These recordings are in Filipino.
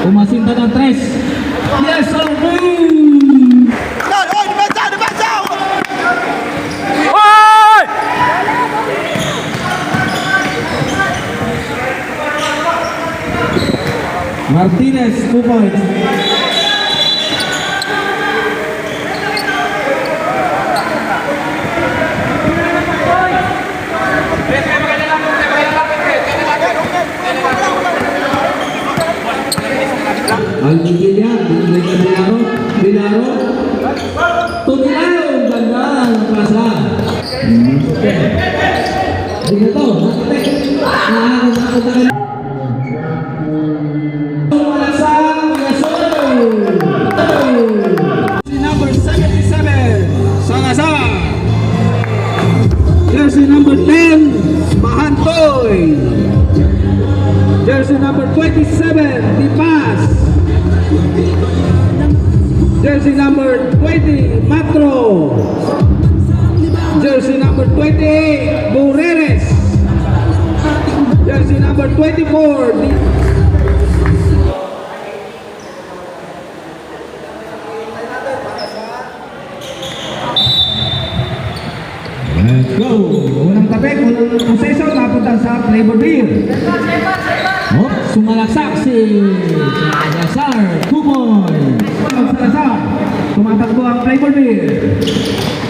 Umasinta ng 3. Yes, sir! Martinez, 2 points. Almigilya, Bilaro. Tumilaw, ganda ng pasa. Dito to, nakakita. Number 77, Salazar. Jersey number 10, Mahantoy. Jersey number 27, Dipas. Jersey number 20, Matro. Jersey number 28, Bureres. Jersey number 24, Let's go! Unang tapik, unang possession, napunta sa Flavor Beer. Oh, sumalaksak si Salazar, 2 points. Salazar, tumatakbo ang Flavor Beer.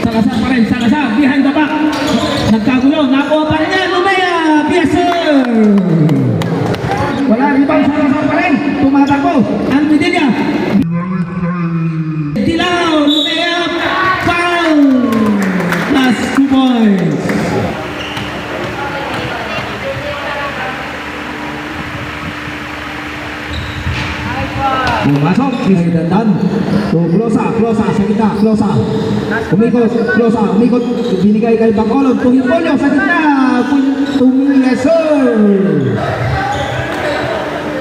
Salazar pa rin, Salazar, behind the back. Nagkagulo, nakuha pa rin yan, Lumea, Biaser. Wala, ibang Salazar pa rin, tumatakbo, ang Medina. Dilaw, Lumea, foul. Plus 2 points. Pumasok, Dandan. So, Closa, sa gitna, Closa. Umikot, binigay kay Bacolod. Tuhipolyo sa gitna. Yes,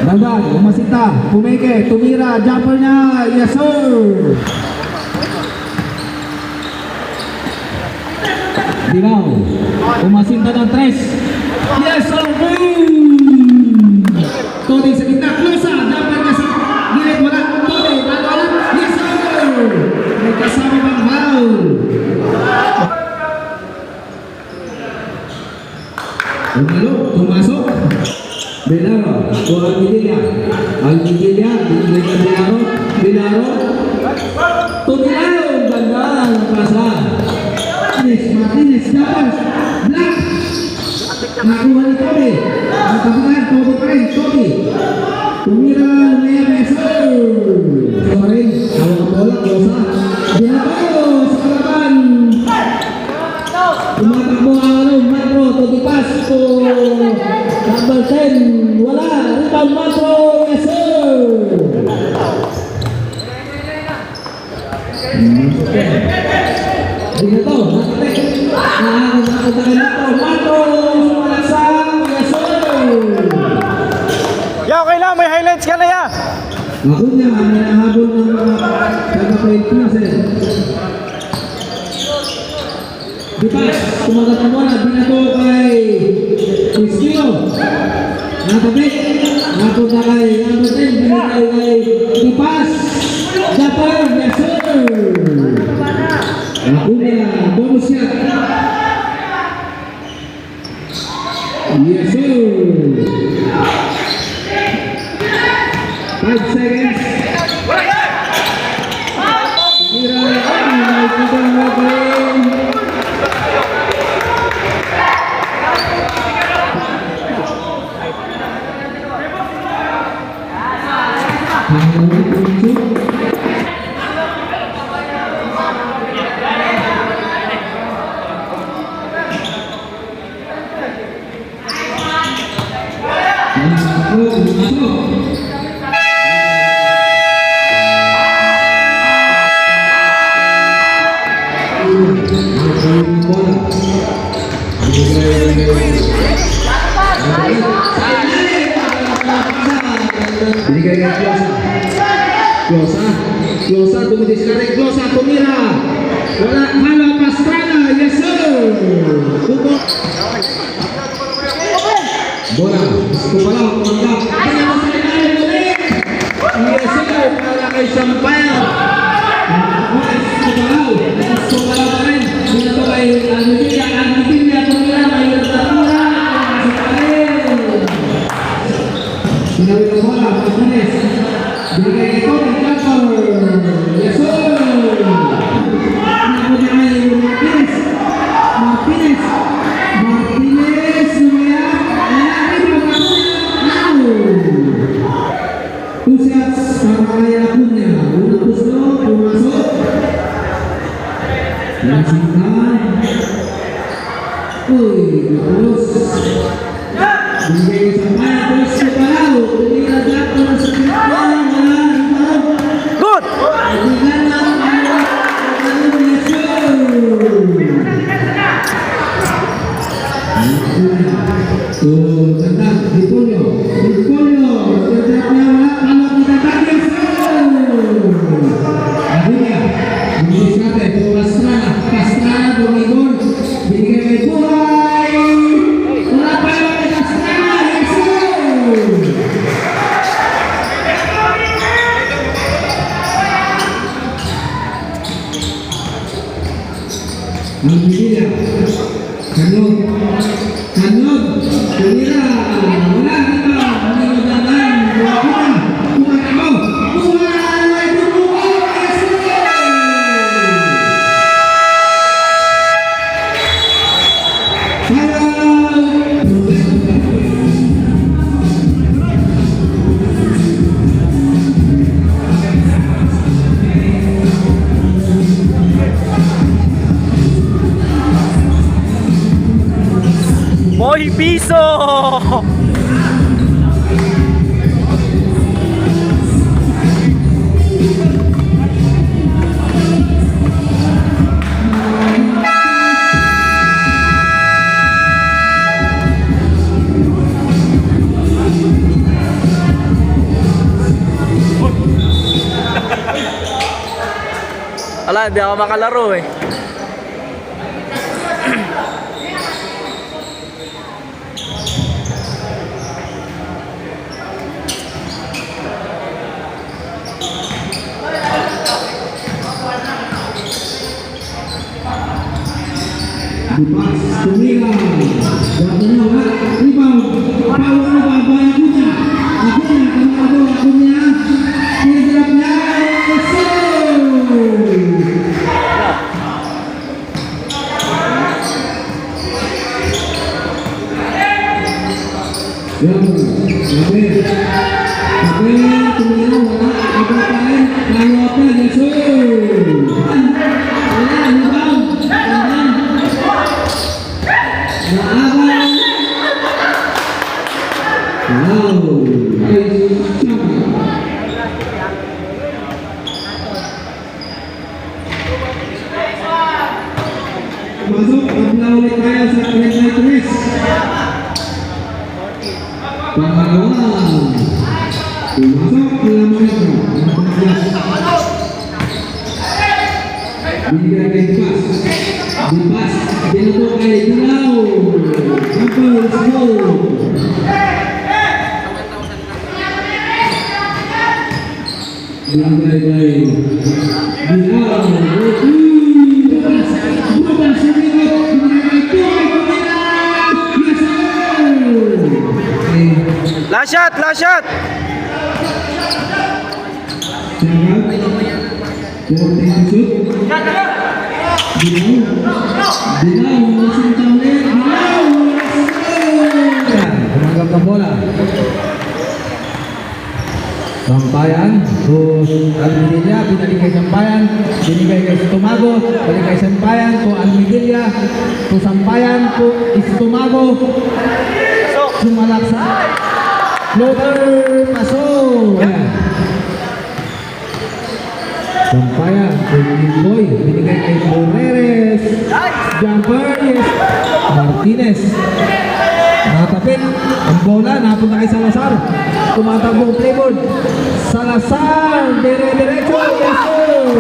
Dandan, umasita, pumeke, tumira, jumper niya, yes, sir. Dilaw, umasinta ng 3. Yes, sir. Todi sa gitna, Closa, jumper niya sa gilid, wala, Todi, nagalan, yes, sir. May kasama pang foul. Umalo, pumasok. Bilaro, Almigilya, Bilaro. Tumilaw, ganda ng pasa. Martinez, dapat Black. Nakuha ni Toby. Ang kapitan, Toby pa rin, Toby. Tumira, Lumea, Messer. Ito pa rin, hawak ang bola, Closa. Binabago sa kalaban. Tumatakbo ang Matro, Toby pass to number 10. Wala, rebound Matro, Messer. Dito to, nakakita ka Matro, sumalasang, yes sir. Ya, okay lang, may highlights ka na ya. Ako niya, may nahabol ng mga taga-Pilipinas Dipas, tumagat ang bola, binato kay Cristino. Natabit, napunta kay number 10, binigay kay Dipas. Japan, yes sir. Ako niya, bonus shot. Yes sir. 5 seconds. Mira, may kita na kayo. Binigay kay Closa, tumitis ka rin, Closa, tumira. Wala, Hala Pastrana, yes sir. Tutok. Bola, gusto pala, tumanggap. Kaya mo sa ilalim ulit. para kay Sampayan. Sumalaw pa rin. Dito kay Almedilla. Almedilla, tumira. May nagtatura. Pasok pa rin. Sinawin ang bola. Martinez. Binigay ito. Nagkakor. Yasol. Nakuha kay Martinez. Martinez. Martinez. Sumaya. Two shots para kay Acuna. Unang pusto, pumasok. Nasingkan. Uy, napulos. Binigay sa Sampayan, pulos sa Palaw. Tumira dato na sa Palaw. Good! Tingnan lang ang tandang, Dipolio. Dipolio. Tandang niya wala. Palok ni Tandang. Adunya. Bilis natin. Pastrana. Pastrana. Bumigol. Binigay kay Buhay. Wala pa lang kay Pastrana. Yeso. Ang Biblia. Kanod. Kanod. Tumira. Wala dito. Ang nagdadan. Buhay. Buhay ako. Buhay. Buhay. Boy Piso! Ala, hindi ako makalaro eh. Dipas, tumira. Waktu na wala. Rebound. Power na ba? Bay Acuna. Acuna. Kamado. Acuna. Tindrap niya. Yeso. Yan. Sabi. Sabi. Tumira. Wala. Iba pa rin. Layo pa. Yeso. Wala. Rebound. Tandang. Naabang. Wow. Masuk, pagla ulit tayo sa Almedilla. Pangalawa. Pumasok, Lamonegro. Binigay kay Dipas. Dipas. Dito kay Dilaw. Jumper, let's go. Binigay kay Dilaw. Bukas. Bukas. Binigay kay Tumira. Yes, Last shot! Last shot! Tumanggap ng bola. Sampayan, terus Almedilla, binalik kay Sampayan, binigay kay Tumago, balik kay Sampayan, to Almedilla, to Sampayan, to Tumago, sumalaksa, floater, pasok. Sampayan, to Boy, binigay kay Borreres, jumper, yes, Martinez. Nakatapit ang bola, napunta kay Salazar. Tumatakbo ang playboard. Salazar, dire-diretso. Yes, sir.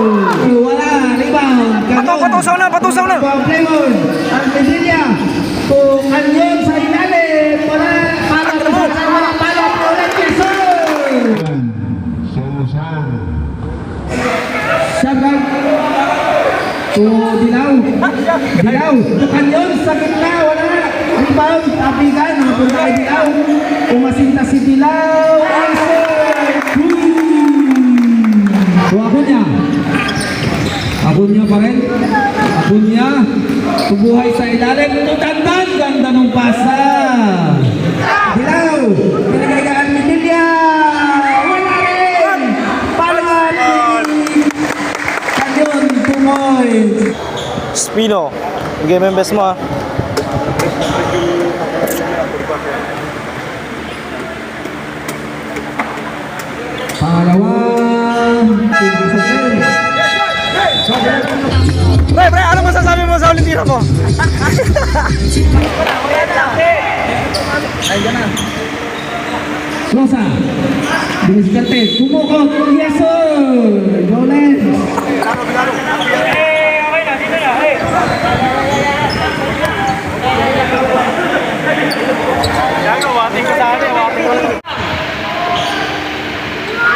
Wala, rebound. Patusaw na, patusaw na. Ang playboard. Ang Almedilla. Kung Anyon sa ilalim. Wala, palap. Palap ulit. Yes, sir. Salazar. rebound, tapigan, napunta kay Dilaw. Umasinta si Dilaw. Answer! So Acuña pa rin. Acuña. Tubuhay sa ilalim. Tutandan. Ganda ng pasa. Dilaw. Pinagay ka Almedilla. Wala rin. Palan. Kanyon. Tumoy. Spino. Game yung best mo ah. Pangalawang. Pre, ano masasabi mo sa ulit mo? Sosa. Diniscarte. Tumukot. Yes sir. Jones.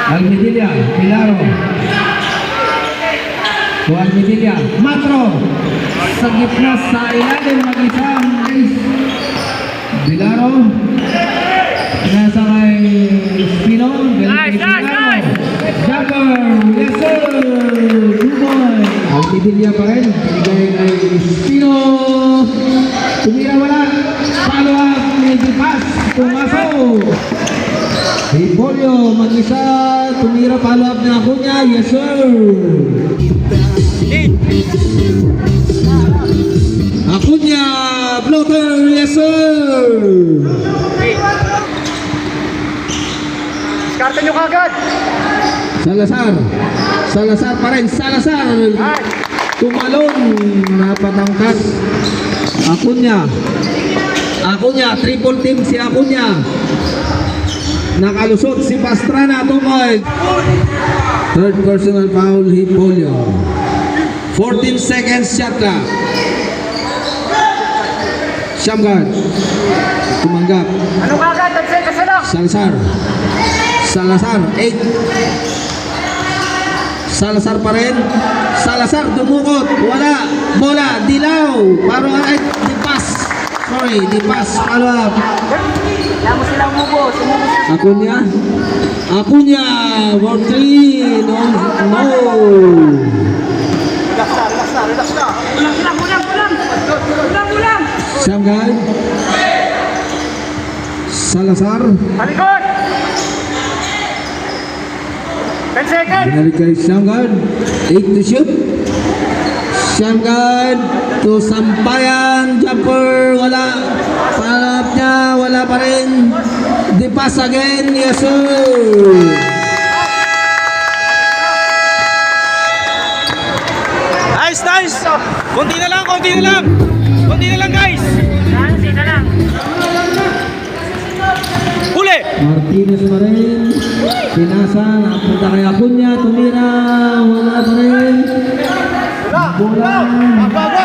Almedilla, Pilaro. To Almedilla, Matro. Sa gitna sa ilalim mag-isang Pilaro. Nasa kay Spino. Nice. Jumper, yes sir. Good boy. Almedilla pa rin. Pinigay kay Spino. Tumira wala. Follow up. Medyo pass. Pumasok. Hipolio, mag-isa, tumira, follow up na ako niya, yes sir! Ako niya, blocker, yes sir! Diskarte nyo kagad! Salazar pa rin, Salazar! Tumalon, napatangkas. Ako niya, triple team si ako niya. Nakalusot si Pastrana, tumoy. Third personal foul, Hipolio. 14 seconds shot clock. Shamgar. Tumanggap. Ano kagad? 10 seconds na lang! Salazar, 8. Salazar pa rin. Salazar, dumukot. Wala. Bola, Dilaw. Paro, ay, di pass. Sorry, di pass. Paro up. Lamo silang mubo. Acuña, for 3, no. Relax na. Ulang. Shamgar, Salazar, Halikot! 10 seconds! binalik kay Shamgar, 8 to shoot. Shamgar to Sampayan, jumper, wala. Palap niya, wala pa rin. The pass again, yes sir. Nice! Konti na lang guys! Huli! Martinez pa rin. Pinasa, napunta kay Acuña, tumira, wala pa rin. Bola. Go!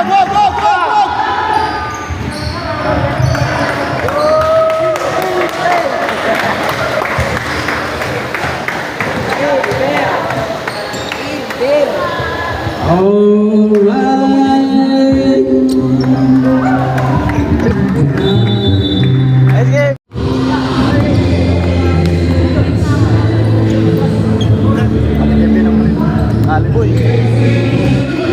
Alright. Let's get Aliboy.